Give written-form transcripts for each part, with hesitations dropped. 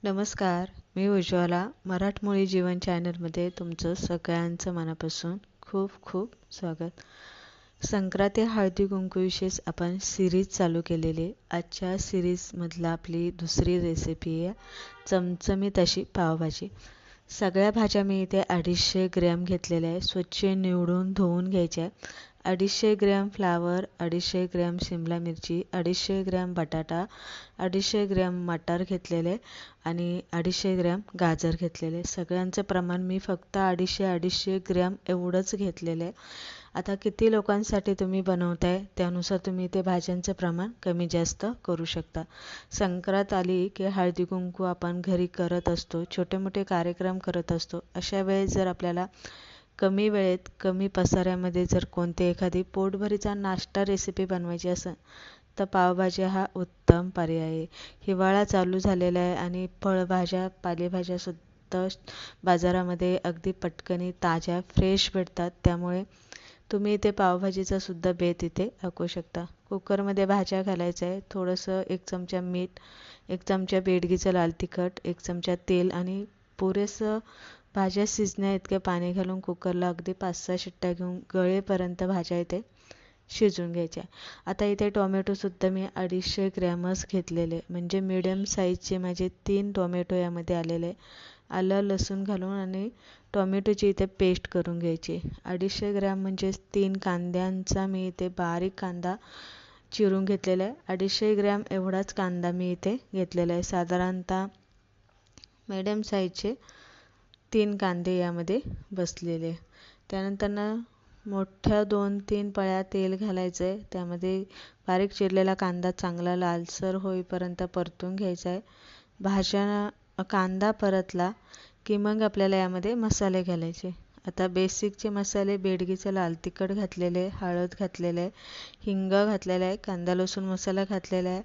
नमस्कार, मी उज्ज्वला. मराठमोळी जीवन चॅनलमध्ये तुमचं सगळ्यांचं मनापासून खूप खूप स्वागत. संक्रांती हळदी कुंकूविषयी आपण सिरीज चालू केलेली. आजच्या सिरीजमधला आपली दुसरी रेसिपी आहे चमचमीत अशी पावभाजी. सगळ्या भाज्या मी इथे 250 ग्रॅम घेतलेल्या आहे. स्वच्छ निवडून धुवून घ्यायच्या. 250 ग्रॅम फ्लावर, 250 ग्रॅम शिमला मिरची, 250 ग्रॅम बटाटा, 250 ग्रॅम मटार घेतलेले आणि 250 ग्रॅम गाजर घेतलेले. सगळ्यांचं प्रमाण मी फक्त 250 ग्रॅम एवढंच घेतलेलं आहे. आता किती लोकांसाठी तुम्ही बनवताय त्यानुसार तुम्ही ते भाज्यांचं प्रमाण कमी जास्त करू शकता. संक्रांत आली की हळदी कुंकू आपण घरी करत असतो, छोटे मोठे कार्यक्रम करत असतो. अशा वेळेस जर आपल्याला कमी वेळेत कमी पसाऱ्यामध्ये जर कोणती एखादी पोटभरीचा नाश्ता रेसिपी बनवायची असेल तर पावभाजी हा उत्तम पर्याय आहे. हिवाळा चालू झालेला आहे आणि फळभाज्या पालेभाज्यासुद्धा बाजारामध्ये अगदी पटकनी ताज्या फ्रेश भेटतात. त्यामुळे तुम्ही इथे पावभाजीचा सुद्धा बेत इथे आखू शकता. कुकरमध्ये भाज्या घालायचं आहे. थोडंसं 1 चमचा मीठ, 1 चमचा बेडगीचं लाल तिखट, 1 चमचा तेल आणि पुरेसं भाज्या शिजण्या इतके पाणी घालून कुकरला अगदी 5-6 शिट्ट्या घेऊन गळेपर्यंत भाज्या इथे शिजवून घ्यायच्या. आता इथे टोमॅटोसुद्धा मी 250 ग्रॅमच घेतलेले, म्हणजे मिडियम साईजचे माझे 3 टोमॅटो यामध्ये आलेले. आलं लसूण घालून आणि टोमॅटोची इथे पेस्ट करून घ्यायची. 250 ग्रॅम म्हणजे 3 कांद्यांचा मी इथे बारीक कांदा चिरून घेतलेला आहे. 250 ग्रॅम एवढाच कांदा मी इथे घेतलेला आहे. साधारणतः मिडियम साईजचे 3 कांदे यामध्ये बसलेले. त्यानंतर मोठ्या 2-3 पळ्या तेल घालायचं आहे. त्यामध्ये बारीक चिरलेला कांदा चांगला लालसर होईपर्यंत परतून घ्यायचा आहे. कांदा परतला की मग आपल्याला यामध्ये मसाले घालायचे. आता बेसिकचे मसाले बेडगीचं लाल तिखट घातलेले, हळद घातलेलं आहे, हिंग घातलेला आहे, कांदा लसूण मसाला घातलेला आहे,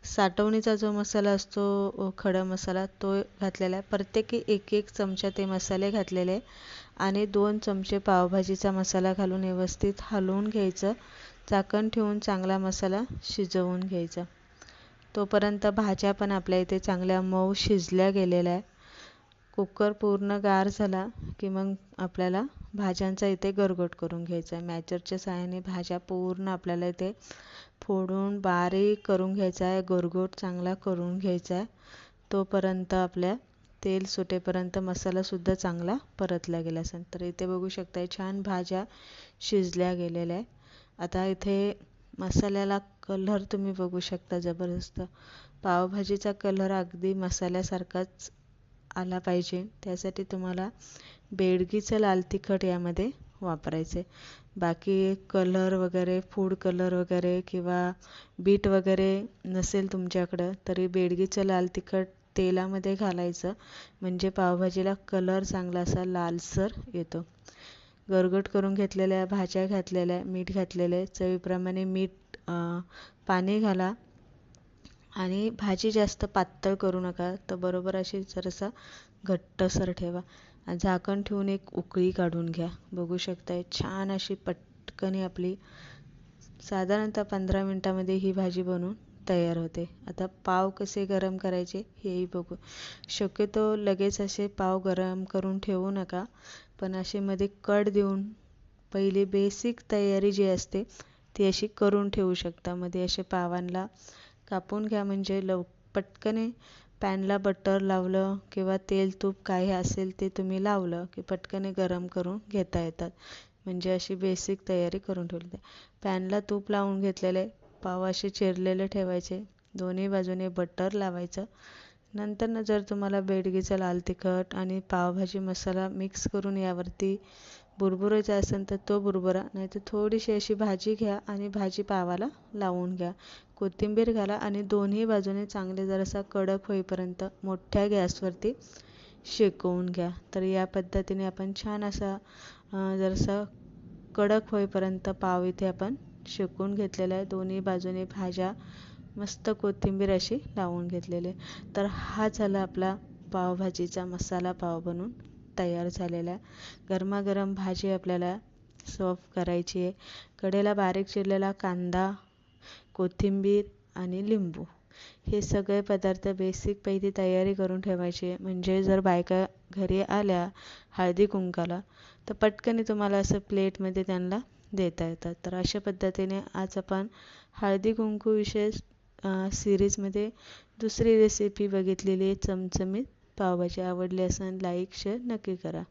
साठवणीचा जो मसाला असतो खडा मसाला तो घातलेला आहे. प्रत्येकी 1-1 चमचा ते मसाले घातलेले आणि 2 चमचे पावभाजीचा मसाला घालून व्यवस्थित हलवून घ्यायचं. झाकण ठेवून चांगला मसाला शिजवून घ्यायचा. तोपर्यंत भाज्या पण आपल्या इथे चांगल्या मऊ शिजल्या गेलेल्या आहे. कुकर पूर्ण गार झाला की मग आपल्याला भाज्यांचा इथे गरगट करून घ्यायचा आहे. मॅचरच्या सहाय्याने भाज्या पूर्ण आपल्याला इथे फोडून बारीक करून घ्यायचा आहे. गरगट चांगला करून घ्यायचा आहे. तोपर्यंत आपल्या तेल सुटेपर्यंत मसालासुद्धा चांगला परतला गेला असेल. तर इथे बघू शकताय छान भाज्या शिजल्या गेलेल्या आहे. आता इथे मसाल्याला कलर तुम्ही बघू शकता जबरदस्त. पावभाजीचा कलर अगदी मसाल्यासारखाच आला पाहिजे. त्यासाठी तुम्हाला बेडगीचं लाल तिखट यामध्ये वापरायचे. बाकी कलर वगैरे फूड कलर वगैरे किंवा बीट वगैरे नसेल तुमच्याकडं तरी बेडगीचं लाल तिखट तेलामध्ये घालायचं, म्हणजे पावभाजीला कलर चांगला असा लालसर येतो. गरगट करून घेतलेल्या भाज्या घातलेल्या, मीठ घातलेले, चवीप्रमाणे मीठ, पाणी घाला आणि भाजी जास्त पातळ करू नका. तर बरोबर अशी जरासा घट्टसर ठेवा. झाकण ठेवून एक उकळी काढून घ्या. बघू शकताय छान अशी पटकन आपली साधारणतः 15 मिनिटामध्ये ही भाजी बनवून तयार होते. आता पाव कसे गरम करायचे हेही बघू. शक्यतो लगेच असे पाव गरम करून ठेवू नका, पण असे मध्ये कट देऊन पहिली बेसिक तयारी जी असते ती अशी करून ठेवू शकता. मध्ये असे पावांना कापून घ्या, म्हणजे पटकन पॅनला बटर लावलं किंवा तेल तूप काही असेल ते तुम्ही लावलं की पटकन गरम करून घेता येतात. म्हणजे अशी बेसिक तयारी करून ठेवली. पॅनला तूप लावून घेतलेले पाव असे चिरलेले ठेवायचे. दोन्ही बाजूने बटर लावायचं. नंतर जर तुम्हाला बेडगीचं लाल तिखट आणि पावभाजी मसाला मिक्स करून यावरती बुरबुरायचा असेल तर तो बुरबुरा, नाहीतर थोडीशी अशी भाजी घ्या आणि भाजी पावाला लावून घ्या. कोथिंबीर घाला आणि दोन्ही बाजूने चांगले जरासा कडक होईपर्यंत मोठ्या गॅसवरती शेकवून घ्या. तर या पद्धतीने आपण छान असा जरासा कडक होईपर्यंत पाव इथे आपण शेकून घेतलेला आहे. दोन्ही बाजूने भाज्या मस्त कोथिंबीर अशी लावून घेतलेली. तर हा झाला आपला पावभाजीचा मसाला पाव बनून तयार झालेला आहे. गरमागरम भाजी आपल्याला सर्व करायची आहे. कढईला बारीक चिरलेला कांदा, कोथिंबीर आणि लिंबू हे सगळे पदार्थ बेसिक पहिली तयारी करून ठेवायची, म्हणजे जर बायका घरी आल्या हळदी कुंकाला तर पटकन तुम्हाला असं प्लेटमध्ये त्यांना देता येतात. तर अशा पद्धतीने आज आपण हळदी कुंकू विशेष सिरीजमध्ये दुसरी रेसिपी बघितलेली आहे, चमचमीत पावभाजी. आवडली असेल लाईक शेअर नक्की करा.